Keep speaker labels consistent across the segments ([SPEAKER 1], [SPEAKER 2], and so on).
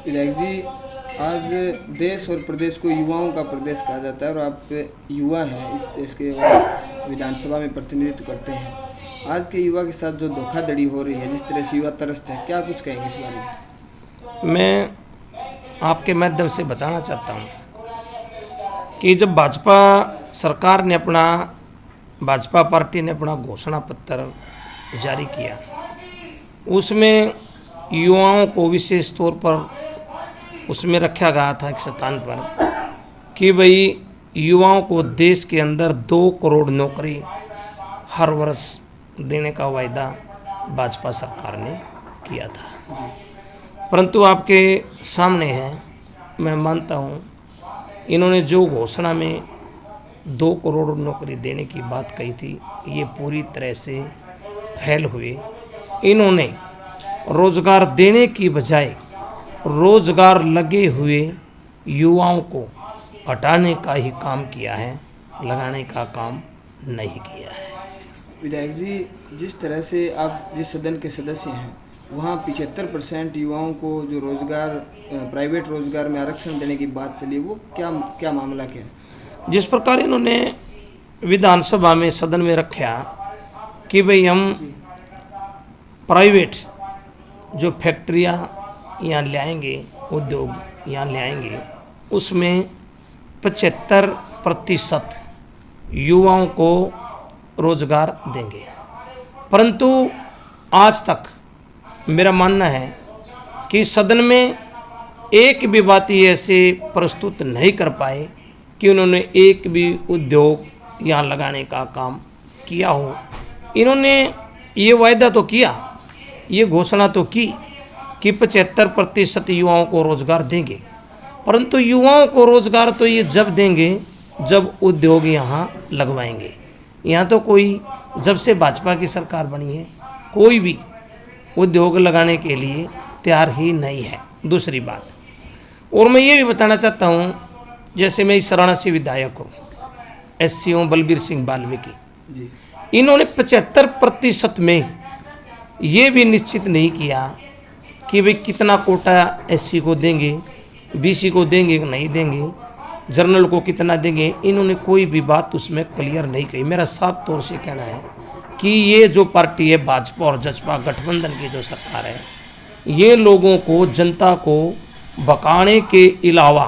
[SPEAKER 1] विधायक जी, आज देश और प्रदेश को युवाओं का प्रदेश कहा जाता है और आप युवा हैं इस देश के और विधानसभा में प्रतिनिधित्व करते हैं। आज के युवा के साथ जो धोखाधड़ी हो रही है, जिस तरह से युवा त्रस्त है, क्या कुछ कहेंगे इस बारे में?
[SPEAKER 2] मैं आपके माध्यम से बताना चाहता हूँ कि जब भाजपा सरकार ने भाजपा पार्टी ने अपना घोषणा पत्र जारी किया, उसमें युवाओं को विशेष तौर पर उसमें रखा गया था एक स्थान पर कि भाई युवाओं को देश के अंदर 2 करोड़ नौकरी हर वर्ष देने का वायदा भाजपा सरकार ने किया था। परंतु आपके सामने है, मैं मानता हूँ इन्होंने जो घोषणा में 2 करोड़ नौकरी देने की बात कही थी, ये पूरी तरह से फैल हुए। इन्होंने रोजगार देने की बजाय रोजगार लगे हुए युवाओं को हटाने का ही काम किया है, लगाने का काम नहीं किया है।
[SPEAKER 1] विधायक जी, जिस तरह से आप जिस सदन के सदस्य हैं, वहाँ 75% युवाओं को जो रोजगार प्राइवेट रोजगार में आरक्षण देने की बात चली, वो क्या मामला क्या है?
[SPEAKER 2] जिस प्रकार इन्होंने विधानसभा में सदन में रखा कि भाई हम प्राइवेट जो फैक्ट्रियाँ यहाँ ले आएंगे, उद्योग यहाँ ले आएंगे, उसमें 75% युवाओं को रोजगार देंगे। परंतु आज तक मेरा मानना है कि सदन में एक भी बात ये ऐसे प्रस्तुत नहीं कर पाए कि उन्होंने एक भी उद्योग यहाँ लगाने का काम किया हो। इन्होंने ये वायदा तो किया, ये घोषणा तो की कि 75% युवाओं को रोजगार देंगे, परंतु युवाओं को रोजगार तो ये जब देंगे जब उद्योग यहाँ लगवाएंगे। यहाँ तो कोई, जब से भाजपा की सरकार बनी है, कोई भी उद्योग लगाने के लिए तैयार ही नहीं है। दूसरी बात, और मैं ये भी बताना चाहता हूँ, जैसे मैं इस वाराणसी विधायक हूँ, SCO बलबीर सिंह बाल्मीकि, इन्होंने 75% में ये भी निश्चित नहीं किया कि भाई कितना कोटा SC को देंगे, BC को देंगे कि नहीं देंगे, जर्नल को कितना देंगे। इन्होंने कोई भी बात उसमें क्लियर नहीं कही। मेरा साफ तौर से कहना है कि ये जो पार्टी है, भाजपा और जसपा गठबंधन की जो सरकार है, ये लोगों को, जनता को भकाने के अलावा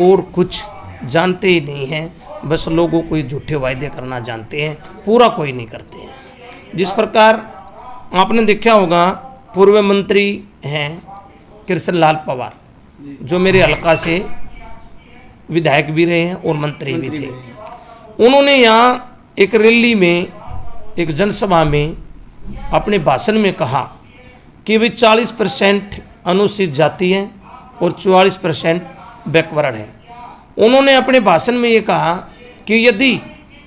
[SPEAKER 2] और कुछ जानते ही नहीं हैं। बस लोगों को झूठे वायदे करना जानते हैं, पूरा कोई नहीं करते हैं। जिस प्रकार आपने देखा होगा, पूर्व मंत्री हैं कृष्णलाल पवार, जो मेरे हलका से विधायक भी रहे हैं और मंत्री भी थे। उन्होंने यहाँ एक रैली में, एक जनसभा में अपने भाषण में कहा कि भाई 40% अनुसूचित जाति है और 44% बैकवर्ड है। उन्होंने अपने भाषण में ये कहा कि यदि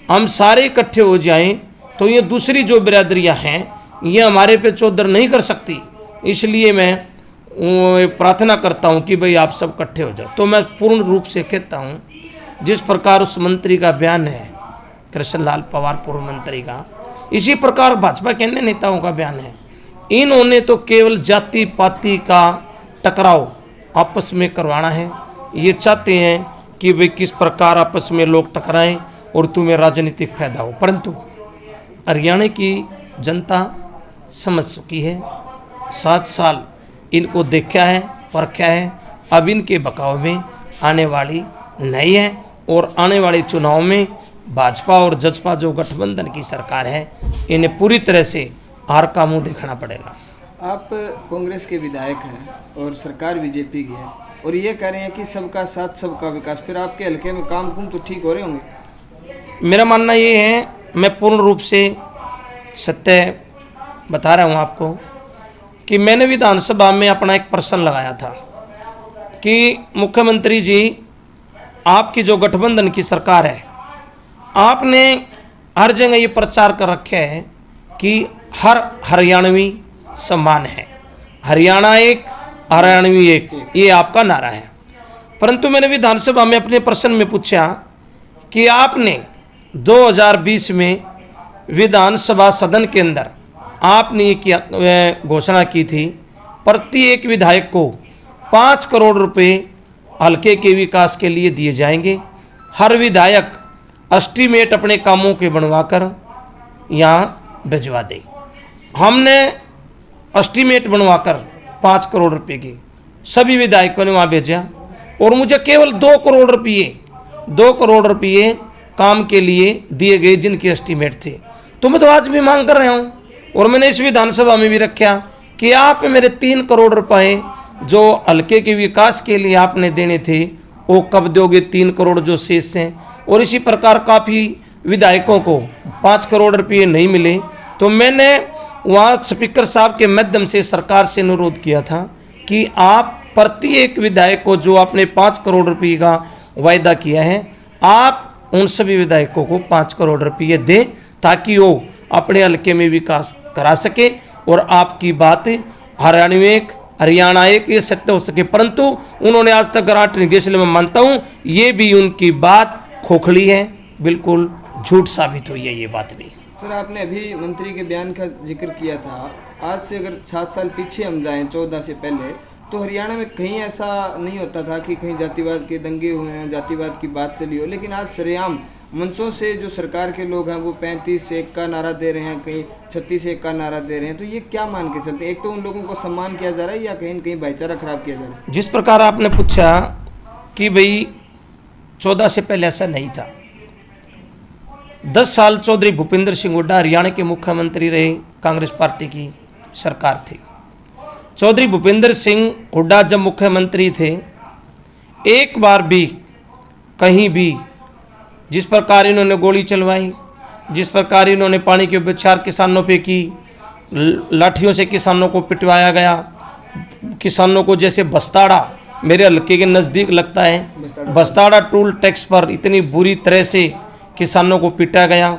[SPEAKER 2] हम सारे इकट्ठे हो जाएं तो ये दूसरी जो बिरादरियां हैं ये हमारे पे चौधर नहीं कर सकती, इसलिए मैं प्रार्थना करता हूं कि भाई आप सब इकट्ठे हो जाओ। तो मैं पूर्ण रूप से कहता हूं, जिस प्रकार उस मंत्री का बयान है, कृष्णलाल पवार पूर्व मंत्री का, इसी प्रकार भाजपा के अन्य नेताओं का बयान है। इन्होंने तो केवल जाति पाति का टकराव आपस में करवाना है। ये चाहते हैं कि भाई किस प्रकार आपस में लोग टकराएं और तुम्हें राजनीतिक फायदा हो। परंतु हरियाणा की जनता समझ चुकी है, 7 साल इनको देखा है, परखा है। अब इनके बकाव में आने वाली नहीं है और आने वाले चुनाव में भाजपा और जसपा जो गठबंधन की सरकार है, इन्हें पूरी तरह से हार का मुंह देखना पड़ेगा।
[SPEAKER 1] आप कांग्रेस के विधायक हैं और सरकार बीजेपी की है और ये कह रहे हैं कि सबका साथ सबका विकास, फिर आपके हल्के में काम कुम तो ठीक हो रहे होंगे?
[SPEAKER 2] मेरा मानना ये है, मैं पूर्ण रूप से सत्य बता रहा हूँ आपको, कि मैंने विधानसभा में अपना एक प्रश्न लगाया था कि मुख्यमंत्री जी, आपकी जो गठबंधन की सरकार है, आपने हर जगह ये प्रचार कर रखे है कि हर हरियाणवी समान है, हरियाणा एक हरियाणवी एक, ये आपका नारा है। परंतु मैंने विधानसभा में अपने प्रश्न में पूछा कि आपने 2020 में विधानसभा सदन के अंदर आपने ये घोषणा की थी, प्रत्येक विधायक को 5 करोड़ रुपए हल्के के विकास के लिए दिए जाएंगे। हर विधायक एस्टीमेट अपने कामों के बनवाकर यहाँ भिजवा दे। हमने एस्टीमेट बनवाकर 5 करोड़ रुपए की सभी विधायकों ने वहाँ भेजा और मुझे केवल 2 करोड़ रुपये काम के लिए दिए गए जिनके एस्टीमेट थे। तो मैं तो आज भी मांग कर रहा हूँ और मैंने इस विधानसभा में भी रखा कि आप मेरे 3 करोड़ रुपए जो हल्के के विकास के लिए आपने देने थे वो कब दोगे, 3 करोड़ जो शेष हैं। और इसी प्रकार काफ़ी विधायकों को 5 करोड़ रुपये नहीं मिले। तो मैंने वहाँ स्पीकर साहब के माध्यम से सरकार से अनुरोध किया था कि आप प्रत्येक विधायक को जो आपने 5 करोड़ रुपये का वायदा किया है, आप उन सभी विधायकों को 5 करोड़ रुपये दें ताकि वो अपने हल्के में विकास करा सके और आपकी बात हरियाणा एक ये सत्य हो सके। परंतु उन्होंने आज तक गारंटी नहीं दी, इसलिए मैं मानता हूँ ये भी उनकी बात खोखली है, बिल्कुल झूठ साबित हुई है ये बात भी।
[SPEAKER 1] सर, आपने अभी मंत्री के बयान का जिक्र किया था। आज से अगर 7 साल पीछे हम जाएं 14 से पहले, तो हरियाणा में कहीं ऐसा नहीं होता था कि कहीं जातिवाद के दंगे हुए हैं, जातिवाद की बात चली हो। लेकिन आज सरेआम मंचों से जो सरकार के लोग हैं वो 35 से 1 का नारा दे रहे हैं, कहीं 36 से 1 का नारा दे रहे हैं। तो ये क्या मान के चलते हैं? एक तो उन लोगों को सम्मान किया जा रहा है या कहीं न कहीं भाईचारा खराब किया जा रहा है?
[SPEAKER 2] जिस प्रकार आपने पूछा कि भाई 14 से पहले ऐसा नहीं था। 10 साल चौधरी भूपेंद्र सिंह हुड्डा हरियाणा के मुख्यमंत्री रहे, कांग्रेस पार्टी की सरकार थी। चौधरी भूपेंद्र सिंह हुड्डा जब मुख्यमंत्री थे, एक बार भी कहीं भी जिस प्रकार इन्होंने गोली चलवाई, जिस प्रकार इन्होंने पानी के बौछार किसानों पे की, लाठियों से किसानों को पिटवाया गया, किसानों को जैसे बस्ताड़ा मेरे हल्के के नज़दीक लगता है, बस्ताड़ा टोल टैक्स पर इतनी बुरी तरह से किसानों को पीटा गया।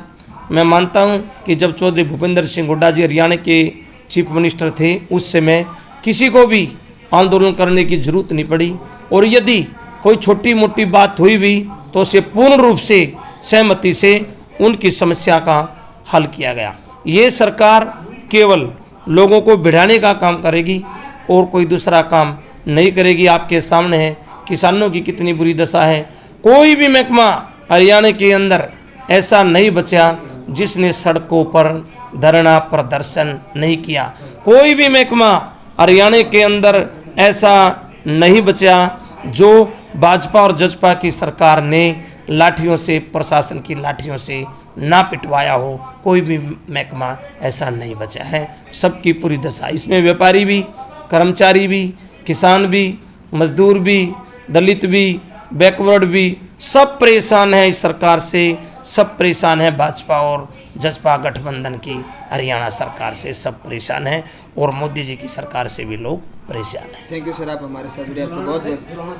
[SPEAKER 2] मैं मानता हूं कि जब चौधरी भूपेंद्र सिंह हुड्डा जी हरियाणा के चीफ मिनिस्टर थे, उस समय किसी को भी आंदोलन करने की जरूरत नहीं पड़ी और यदि कोई छोटी मोटी बात हुई भी तो उसे पूर्ण रूप से सहमति से उनकी समस्या का हल किया गया। ये सरकार केवल लोगों को भिड़ाने का काम करेगी और कोई दूसरा काम नहीं करेगी। आपके सामने है किसानों की कितनी बुरी दशा है। कोई भी महकमा हरियाणा के अंदर ऐसा नहीं बचा जिसने सड़कों पर धरना प्रदर्शन नहीं किया। कोई भी महकमा हरियाणा के अंदर ऐसा नहीं बचा जो भाजपा और जजपा की सरकार ने लाठियों से, प्रशासन की लाठियों से ना पिटवाया हो। कोई भी महकमा ऐसा नहीं बचा है। सबकी पूरी दशा, इसमें व्यापारी भी, कर्मचारी भी, किसान भी, मजदूर भी, दलित भी, बैकवर्ड भी, सब परेशान है इस सरकार से। सब परेशान है भाजपा और जजपा गठबंधन की हरियाणा सरकार से, सब परेशान है और मोदी जी की सरकार से भी लोग परेशान हैं।
[SPEAKER 1] थैंक यू सर, आप हमारे साथ जुड़े, आपको बहुत